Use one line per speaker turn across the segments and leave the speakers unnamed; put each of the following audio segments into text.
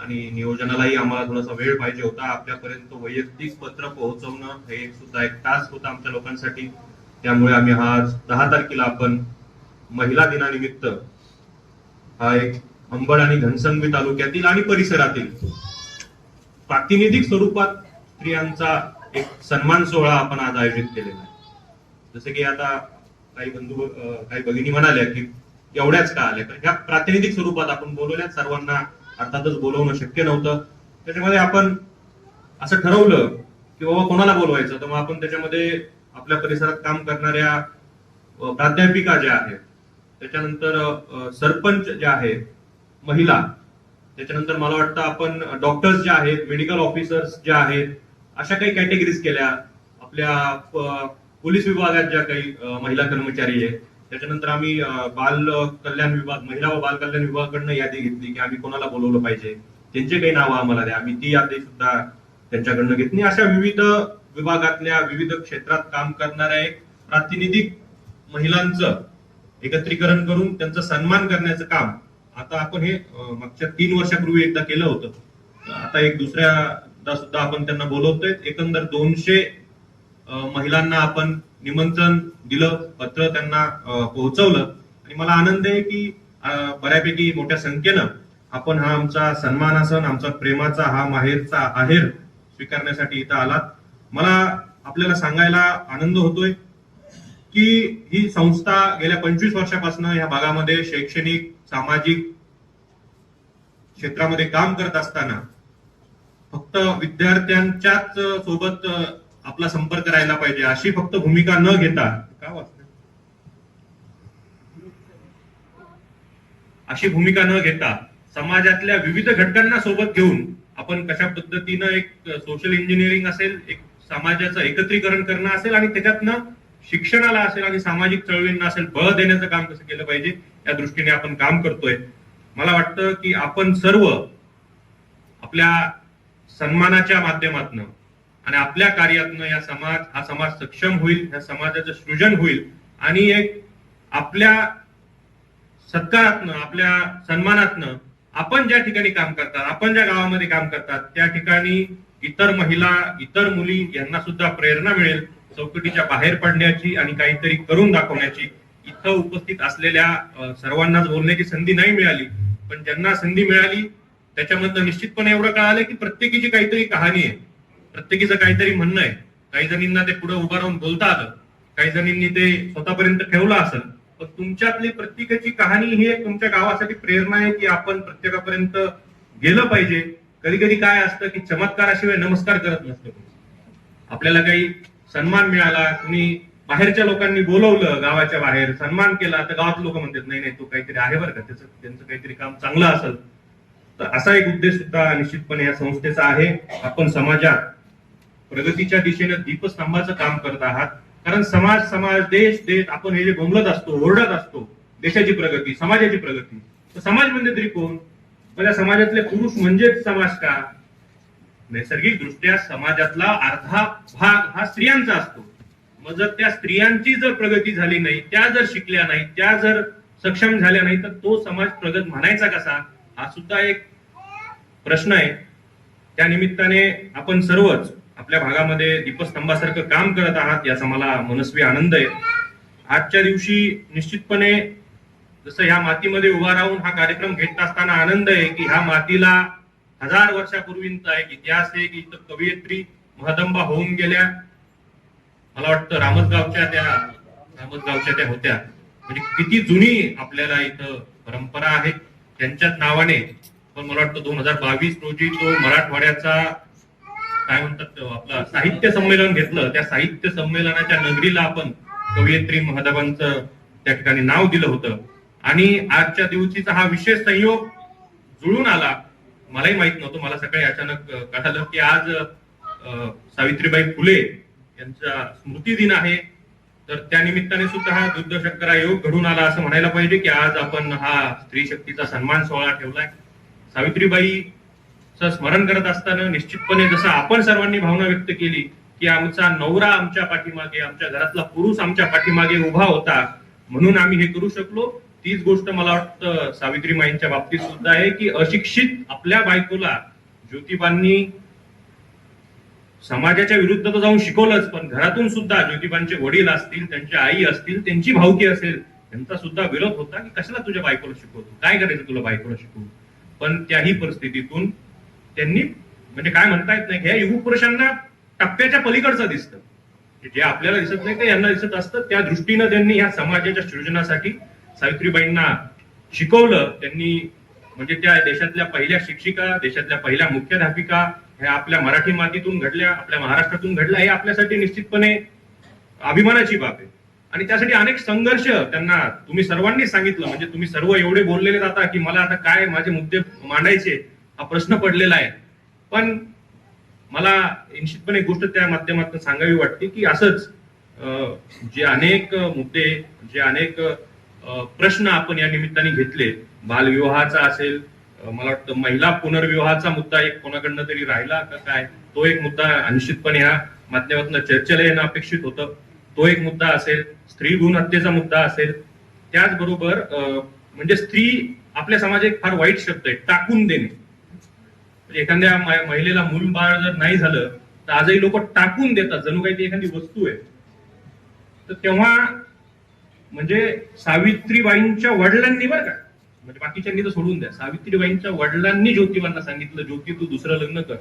आणि नियोजनालाही आम्हाला थोडासा वेळ पाहिजे होता. आपल्यापर्यंत वैयक्तिक पत्र पोहोचवणं हे सुद्धा एक टास्क होता आमच्या लोकांसाठी. त्यामुळे आम्ही आज 10 तारखेला आपण महिला दिनानिमित्त हा एक अंबड आणि घनसंगवी तालुक्यातील आणि परिसरातील प्रातिनिधिक स्वरूपात स्त्रियांचा एक सन्मान सोहळा आपण आज आयोजित केलेला आहे. जसं की आता काही भगिनी म्हणाल्या की एवढ्याच का आल्या, तर ह्या प्रातिनिधिक स्वरूपात आपण बोलवल्या. सर्वांना अर्थातच बोलवणं शक्य नव्हतं. त्याच्यामध्ये आपण असं ठरवलं की बाबा कोणाला बोलवायचं, तर मग आपण त्याच्यामध्ये आपल्या परिसरात काम करणाऱ्या प्राध्यापिका ज्या आहेत, त्याच्यानंतर सरपंच ज्या आहेत महिला, त्याच्यानंतर मला वाटतं आपण डॉक्टर्स ज्या आहेत, मेडिकल ऑफिसर्स ज्या आहेत, अशा काही कॅटेगरीज केल्या. आपल्या पोलीस विभागात ज्या काही महिला कर्मचारी आहेत, त्याच्यानंतर आम्ही बाल कल्याण विभाग, महिला व बाल कल्याण विभागाकडनं यादी घेतली की आम्ही कोणाला बोलवलं पाहिजे, त्यांचे काही नावं आम्हाला द्या. आम्ही ती यादी सुद्धा त्यांच्याकडनं घेतली. अशा विविध विभागातल्या विविध क्षेत्रात काम करणाऱ्या एक प्रातिनिधिक महिलांचं एकत्रीकरण करून त्यांचा सन्मान करण्याचं काम आता आपण हे मागच्या 3 वर्षापूर्वी एकदा केलं होतं. आता एक दुसऱ्यादा सुद्धा आपण त्यांना बोलवतोय. एकंदर 200 महिलांना आपण निमंत्रण दिलं, पत्र त्यांना पोहोचवलं आणि मला आनंद आहे की बऱ्यापैकी मोठ्या संख्येनं आपण हा आमचा सन्मानासन, आमचा प्रेमाचा हा माहेरचा आहेर स्वीकारण्यासाठी इथं आलात. मला आपल्याला सांगायला आनंद होतोय की ही संस्था गेल्या 25 वर्षापासून या भागामध्ये शैक्षणिक, सामाजिक क्षेत्रामध्ये काम करत असताना फक्त विद्यार्थ्यांच्याच सोबत आपला संपर्क राहिला पाहिजे अशी फक्त भूमिका न घेता, अशी भूमिका न घेता समाजातल्या विविध घटकांना सोबत घेऊन आपण कशा पद्धतीनं एक सोशल इंजिनिअरिंग असेल, एक समाजाचं एकत्रीकरण करणं असेल आणि त्याच्यातनं शिक्षणाला असेल आणि सामाजिक चळवळींना असेल बळ देण्याचं काम कसं केलं पाहिजे या दृष्टीने आपण काम करतोय. मला वाटतं की आपण सर्व आपल्या सन्मानाच्या माध्यमातून आणि आपल्या कार्यातनं हा समाज सक्षम होईल, या समाजाचं सृजन होईल आणि एक आपल्या सत्कारातनं, आपल्या सन्मानातनं आपण ज्या ठिकाणी काम करतात, आपण ज्या गावामध्ये काम करतात त्या ठिकाणी इतर महिला, इतर मुली यांना सुद्धा प्रेरणा मिळेल चौकटीच्या बाहेर पडण्याची आणि काहीतरी करून दाखवण्याची. इथं उपस्थित असलेल्या सर्वांनाच बोलण्याची संधी नाही मिळाली, पण ज्यांना संधी मिळाली त्याच्यामधनं निश्चितपणे एवढं कळालं की प्रत्येकीची काहीतरी कहाणी आहे, प्रत्येकीचं काहीतरी म्हणणं आहे. काही जणींना ते पुढे उभं राहून बोलता आलं, काही जणींनी ते स्वतःपर्यंत ठेवलं असेल, पण तुमच्यातली प्रत्येकाची कहाणी ही एक तुमच्या गावासाठी प्रेरणा आहे की आपण प्रत्येकापर्यंत गेलं पाहिजे. कधी कधी काय असतं की चमत्काराशिवाय नमस्कार करत नसतो. आपल्याला काही सन्मान मिळाला, कुणी बाहेरच्या लोकांनी बोलवलं, गावाच्या बाहेर सन्मान केला, तर गावात लोक म्हणतात नाही नाही तो काहीतरी आहे बरं का, त्यांचं काहीतरी काम चांगलं असेल. तर असा एक उद्देश सुद्धा निश्चितपणे या संस्थेचा आहे. आपण समाजात प्रगतीच्या दिशेने दीपस्तंभाचं काम करत आहात. कारण समाज देश आपण हे जे बोंबलत असतो, ओरडत असतो देशाची प्रगती, समाजाची प्रगती, तर समाज म्हणजे तरी कोण? त्या समाजातले पुरुष म्हणजेच समाज का? नैसर्गिक दृष्ट्या समाजातला अर्धा भाग हा स्त्रियांचा असतो. मग जर त्या स्त्रियांची जर प्रगती झाली नाही, त्या जर शिकल्या नाही, त्या जर सक्षम झाल्या नाही, तर तो समाज प्रगत म्हणायचा कसा? हा सुद्धा एक प्रश्न आहे. त्या निमित्ताने आपण सर्वच आपल्या भागामध्ये दीपस्तंभासारखं काम करत आहात याचा मला मनस्वी आनंद आहे. आजच्या दिवशी निश्चितपणे जसं ह्या मातीमध्ये उभा राहून हा कार्यक्रम घेत असताना आनंद आहे की ह्या मातीला 1000 वर्षापूर्वींचा एक इतिहास आहे की इथं कवयित्री महदंबा होऊन गेल्या. मला वाटतं रामसगावच्या त्या होत्या. म्हणजे किती जुनी आपल्याला इथं परंपरा आहे त्यांच्याच नावाने. पण मला वाटतं 2022 रोजी तो मराठवाड्याचा काय म्हणतात आपला साहित्य संमेलन घेतलं. त्या साहित्य संमेलनाच्या नगरीला आपण कवयित्री महदंबांचं त्या ठिकाणी नाव दिलं होतं. आणि आजच्या दिवशीचा हा विशेष संयोग जुळून आला. मलाही माहित नव्हतं, मला सकाळी अचानक कळालं की आज सावित्रीबाई फुले यांचा स्मृती दिन आहे. तर त्या निमित्ताने सुद्धा हा दुर्दशक्करा योग घडून आला असं म्हणायला पाहिजे की आज आपण हा स्त्री शक्तीचा सन्मान सोहळा ठेवलाय. सावित्रीबाईचं स्मरण करत असताना निश्चितपणे जसं आपण सर्वांनी भावना व्यक्त केली की आमचा नवरा आमच्या पाठीमागे, आमच्या घरातला पुरुष आमच्या पाठीमागे उभा होता म्हणून आम्ही हे करू शकलो, तीच गोष्ट मला वाटतं सावित्रीमाईंच्या बाबतीत सुद्धा आहे की अशिक्षित आपल्या बायकोला ज्योतिबांनी समाजाच्या विरुद्ध तर जाऊन शिकवलंच, पण घरातून सुद्धा ज्योतिबांचे वडील असतील, त्यांची आई असतील, त्यांची भावकी असेल, त्यांचा सुद्धा विरोध होता की कशाला तुझ्या बायकोला शिकवतो, काय करायचं तुला बायकोला शिकवून. पण त्याही परिस्थितीतून त्यांनी म्हणजे काय म्हणता येत नाही, ह्या युग पुरुषांना टप्प्याच्या पलीकडचं दिसतं, जे आपल्याला दिसत नाही ते यांना दिसत असतं. त्या दृष्टीनं त्यांनी ह्या समाजाच्या सृजनासाठी सावित्रीबाईंना शिकवलं. त्यांनी म्हणजे त्या देशातल्या पहिल्या शिक्षिका, देशातल्या पहिल्या मुख्याध्यापिका ह्या आपल्या मराठी मातीतून घडल्या, आपल्या महाराष्ट्रातून घडल्या, हे आपल्यासाठी निश्चितपणे अभिमानाची बाब आहे. आणि त्यासाठी अनेक संघर्ष त्यांना तुम्ही सर्वांनी सांगितलं, म्हणजे तुम्ही सर्व एवढे बोललेले जाता की मला आता काय माझे मुद्दे मांडायचे हा प्रश्न पडलेला आहे. पण मला निश्चितपणे एक गोष्ट त्या माध्यमातून सांगावी वाटते की असंच जे अनेक मुद्दे, जे अनेक प्रश्न आपण या निमित्ताने घेतले, बालविवाहाचा असेल, मला वाटतं महिला पुनर्विवाहाचा मुद्दा एक कोणाकडनं तरी राहिला का काय, तो एक मुद्दा निश्चितपणे ह्या माध्यमातून चर्चेला येणं अपेक्षित होतं, तो एक मुद्दा असेल, स्त्री भ्रूण हत्येचा मुद्दा असेल. त्याचबरोबर म्हणजे स्त्री आपल्या समाजात एक फार वाईट शब्द आहे, टाकून देणे. म्हणजे एखाद्या महिलेला मूल बाळ जर नाही झालं तर आजही लोक टाकून देतात, जणू काही ती एखादी वस्तू आहे. तर तेव्हा म्हणजे सावित्रीबाईंच्या वडिलांनी बरं का, म्हणजे बाकीच्यांनी तर सोडून द्या, सावित्रीबाईंच्या वडिलांनी ज्योतिबांना सांगितलं, ज्योती तू दुसरं लग्न कर,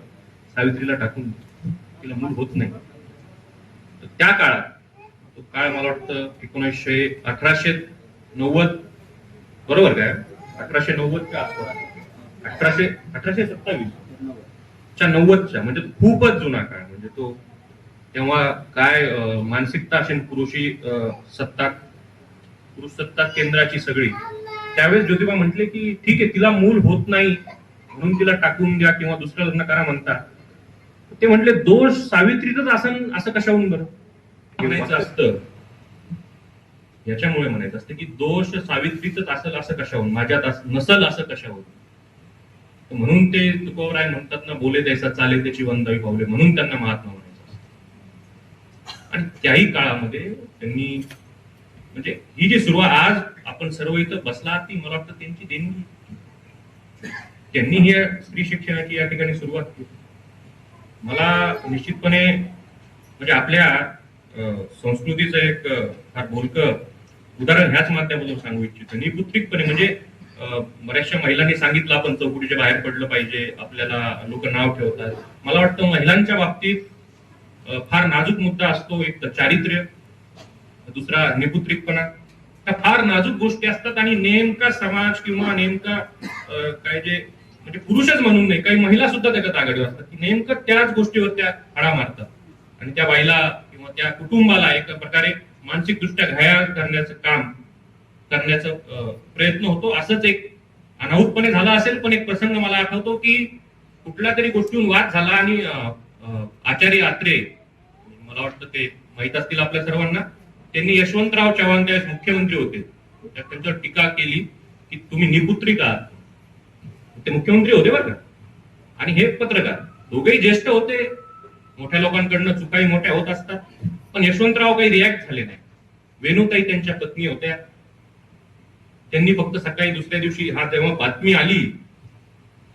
सावित्रीला टाकून दे, तिला मूल होत नाही. तर त्या काळात, तो काळ मला वाटतं 1890 बरोबर काय, 1890 च्या आसपास, 1827च्या 90च्या, म्हणजे खूपच जुना काळ. म्हणजे तो तेव्हा काय मानसिकता असेल पुरुष सत्ता केंद्राची सगळी. त्यावेळेस ज्योतिबा म्हटले की ठीक आहे, तिला मूल होत नाही म्हणून तिला टाकून द्या किंवा दुसरं लग्न करा म्हणता. ते म्हटले दोष सावित्रीतच असं कशाहून बरं म्हणायचं असतं, याच्यामुळे म्हणायचं असतं की दोष सावित्रीतच असेल असं कशाहून, माझ्यात नसल असं कशाहून. म्हणून ते तुकोबराय म्हणतात ना, बोले त्याचा चाले त्याची वंदावी पावले, म्हणून त्यांना महात्मा म्हणायचं असतं. आणि त्याही काळामध्ये त्यांनी म्हणजे ही जी सुरुवात आज आपण सर्व इथं बसला, ती मला वाटतं त्यांची देणगी. त्यांनी ही स्त्री शिक्षणाची या ठिकाणी सुरुवात केली. मला निश्चितपणे म्हणजे आपल्या संस्कृतीचं एक फार बोलकं उदाहरण ह्याच माध्यमातून सांगू इच्छितो. निपुत्रिकपणे म्हणजे बऱ्याचशा महिलांनी सांगितलं आपण चौकटीच्या बाहेर पडलं पाहिजे, आपल्याला लोक नाव ठेवतात. मला वाटतं महिलांच्या बाबतीत फार नाजूक मुद्दा असतो, एक तर चारित्र्य, दुसरा निपुत्रिकपणा. त्या फार नाजूक गोष्टी असतात आणि नेमका समाज किंवा नेमका काय जे म्हणजे पुरुषच म्हणून नाही, काही महिला सुद्धा त्याच्यात आघाडीवर असतात की नेमकं त्याच गोष्टीवर त्या आळा मारतात आणि त्या बाईला किंवा त्या कुटुंबाला एका प्रकारे मानसिक दृष्ट्या घायाळ करण्याचा प्रयत्न होतो. असंच एक अनाहूतपणे झाला असेल, पण एक प्रसंग मला आठवतो की कुठल्या तरी गोष्टीहून वाद झाला आणि आचार्य आत्रे, मला वाटतं ते माहित असतील आपल्या सर्वांना, त्यांनी यशवंतराव चव्हाण त्यावेळेस मुख्यमंत्री होते, त्यांच्यावर टीका केली की तुम्ही निपुत्रिक आहात. ते मुख्यमंत्री होते बरं का, आणि हे पत्रकार, दोघेही ज्येष्ठ होते, मोठ्या लोकांकडनं चुकाही मोठ्या होत असतात. पण यशवंतराव काही रिॲक्ट झाले नाही. वेणुताई त्यांच्या पत्नी होत्या, त्यांनी फक्त सकाळी दुसऱ्या दिवशी हा जेव्हा बातमी आली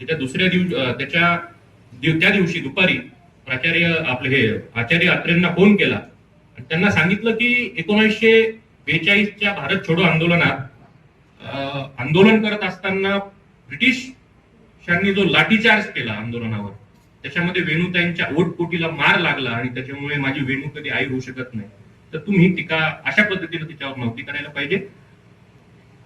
त्याच्या दुसऱ्या दिवशी त्या दिवशी दुपारी आचार्य आत्रेंना फोन केला आणि त्यांना सांगितलं की 1942च्या भारत छोडो आंदोलनात आंदोलन करत असताना ब्रिटिशांनी जो लाठीचार्ज केला आंदोलनावर, त्याच्यामध्ये वेणुताईंच्या ओटपोटीला मार लागला आणि त्याच्यामुळे माझी वेणू कधी आई होऊ शकत नाही. तर तुम्ही टीका अशा पद्धतीने तिच्यावर नव्हती करायला पाहिजे.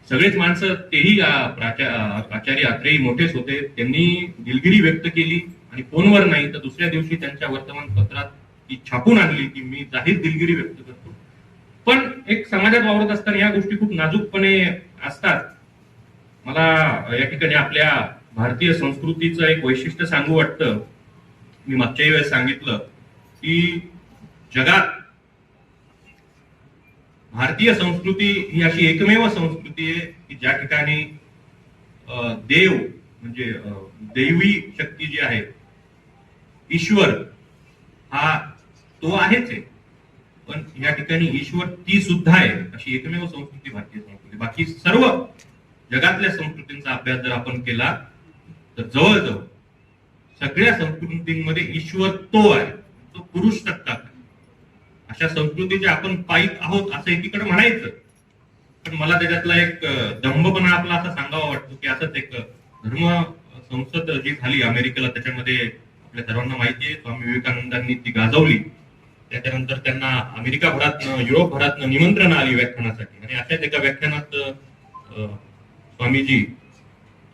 सगळेच माणसं, तेही आचार्य आत्रेही मोठेच होते, त्यांनी दिलगिरी व्यक्त केली आणि फोनवर नाही तर दुसऱ्या दिवशी त्यांच्या वर्तमानपत्रात ती छापून आणली की मी जाहीर दिलगिरी व्यक्त करतो. पण एक समाजात वावरत असताना या गोष्टी खूप नाजूकपणे असतात. मला या ठिकाणी आपल्या भारतीय संस्कृतीचं एक वैशिष्ट्य सांगू वाटतं. मी मागच्याही वेळेस सांगितलं की जगात भारतीय संस्कृती ही अशी एकमेव संस्कृती आहे की ज्या ठिकाणी देव म्हणजे दैवी शक्ती जी आहे, ईश्वर हा तो आहेच आहे. पण या ठिकाणी ईश्वर ती सुद्धा आहे अशी एकमेव संस्कृती भारतीय संस्कृती. बाकी सर्व जगातल्या संस्कृतींचा अभ्यास जर आपण केला तर जवळजवळ सगळ्या संस्कृतींमध्ये ईश्वर तो आहे, तो पुरुष सत्ता आहे. अशा संस्कृतीचे आपण पायीक आहोत असं एकीकडे म्हणायचं, पण मला त्याच्यातला एक दंभपणा आपला असा सांगावा वाटतो की असंच एक धर्म संसद जी झाली अमेरिकेला, त्याच्यामध्ये आपल्या सर्वांना माहिती आहे स्वामी विवेकानंदांनी ती गाजवली. त्याच्यानंतर त्यांना अमेरिका भरातनं युरोप भरातनं निमंत्रण आली व्याख्यानासाठी, आणि अशाच एका व्याख्यानात स्वामीजी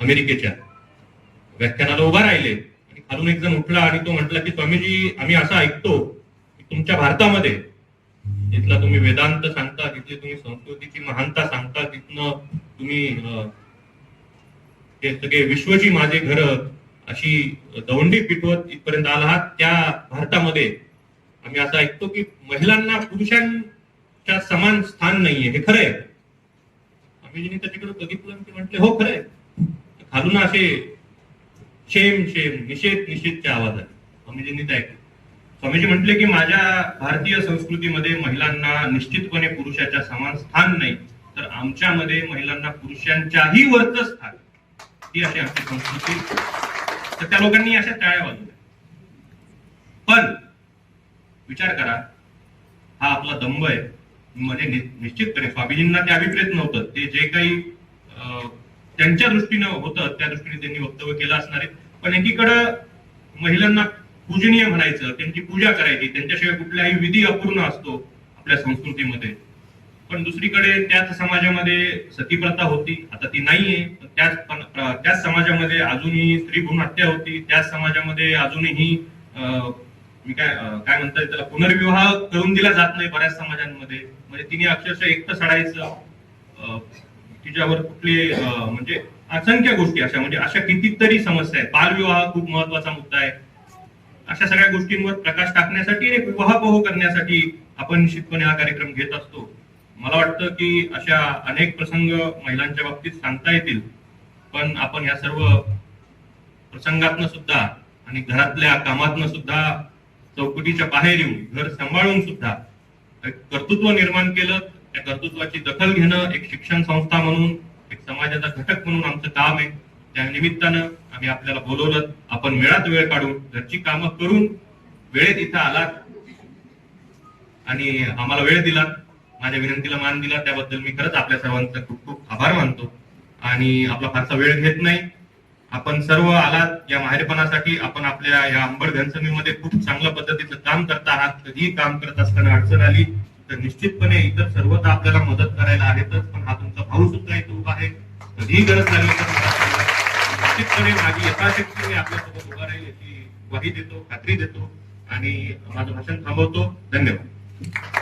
अमेरिकेच्या व्याख्यानाला उभा राहिले आणि खालून एक जण उठला आणि तो म्हटला की स्वामीजी, आम्ही असं ऐकतो की तुमच्या भारतामध्ये जिथला तुम्ही वेदांत सांगता, तिथली तुम्ही संस्कृतीची महानता सांगता, तिथनं तुम्ही हे सगळे विश्वची माझे घर अशी दवंडी पिटवत इथपर्यंत आलात. त्या भारतामध्ये आम्ही असं ऐकतो की महिलांना पुरुषांच्या समान स्थान नाहीये, हे खरंय? स्वामीजींनी त्याच्याकडे बघितलं आणि ते म्हटले हो खरंय. खालून असे शेम शेम निषेध निषेधच्या आवाजात स्वामीजींनी ते ऐकलं. स्वामीजी म्हटले की माझ्या भारतीय संस्कृतीमध्ये महिलांना निश्चितपणे पुरुषाच्या समान स्थान नाही, तर आमच्यामध्ये महिलांना पुरुषांच्याही वरचं स्थान, ही अशी आमची संस्कृती. तर त्या लोकांनी अशा टाळ्या वाजवल्या. पण विचार करा, हा आपला दंभ आहे. म्हणजे निश्चितपणे स्वामीजींना ते अभिप्रेत नव्हतं, ते जे काही त्यांच्या दृष्टीनं होतं त्या दृष्टीने त्यांनी वक्तव्य केलं असणार आहे. पण एकीकडं महिलांना पूजनीय म्हणायचं, त्यांची पूजा करायची, त्यांच्याशिवाय कुठलाही विधी अपूर्ण असतो आपल्या संस्कृतीमध्ये. पण दुसरीकडे त्याच समाजामध्ये सतीप्रथा होती, आता ती नाहीये. त्याच समाजामध्ये अजूनही स्त्री भ्रूण हत्या होती, त्याच समाजामध्ये अजूनही काय म्हणतात त्याला पुनर्विवाह करून दिला जात नाही बऱ्याच समाजांमध्ये. म्हणजे तिने अक्षरशः एकटं सडायचं, तिच्यावर कुठले म्हणजे असंख्य गोष्टी अशा, म्हणजे अशा कितीतरी समस्या आहेत. बालविवाह खूप महत्वाचा मुद्दा आहे. अशा सगळ्या गोष्टींवर प्रकाश टाकण्यासाठी, एक विवाहपोह करण्यासाठी आपण निश्चितपणे हा कार्यक्रम घेत असतो. मला वाटतं की अशा अनेक प्रसंग महिलांच्या बाबतीत सांगता येतील, पण आपण या सर्व प्रसंगातनं सुद्धा आणि घरातल्या कामातनं सुद्धा चौकटीच्या बाहेर येऊन घर सांभाळून सुद्धा एक कर्तृत्व निर्माण केलं. त्या कर्तृत्वाची दखल घेणं एक शिक्षण संस्था म्हणून, एक समाजाचा घटक म्हणून आमचं काम आहे. त्या निमित्तानं आम्ही आपल्याला बोलवलं, आपण वेळात वेळ काढून घरची कामं करून वेळेत इथं आलात आणि आम्हाला वेळ दिला, माझ्या विनंतीला मान दिला, त्याबद्दल मी खरंच आपल्या सर्वांचा खूप खूप आभार मानतो. आणि आपला फारसा वेळ घेत नाही, आपण सर्व आलात या माहेरपणासाठी. आपण आपल्या या अंबड घनसमीमध्ये खूप चांगल्या पद्धतीचं काम करता आहात. कधीही काम करत असताना अडचण आली तर निश्चितपणे इतर सर्व तर आपल्याला मदत करायला आहेतच, पण हा तुमचा भाऊ सुद्धा इथे उभा आहे. कधीही गरज लागली तर निश्चितपणे माझी यथाशक्ती मी आपल्यासोबत उभा राहील याची ग्वाही देतो, खात्री देतो आणि माझं भाषण थांबवतो. धन्यवाद.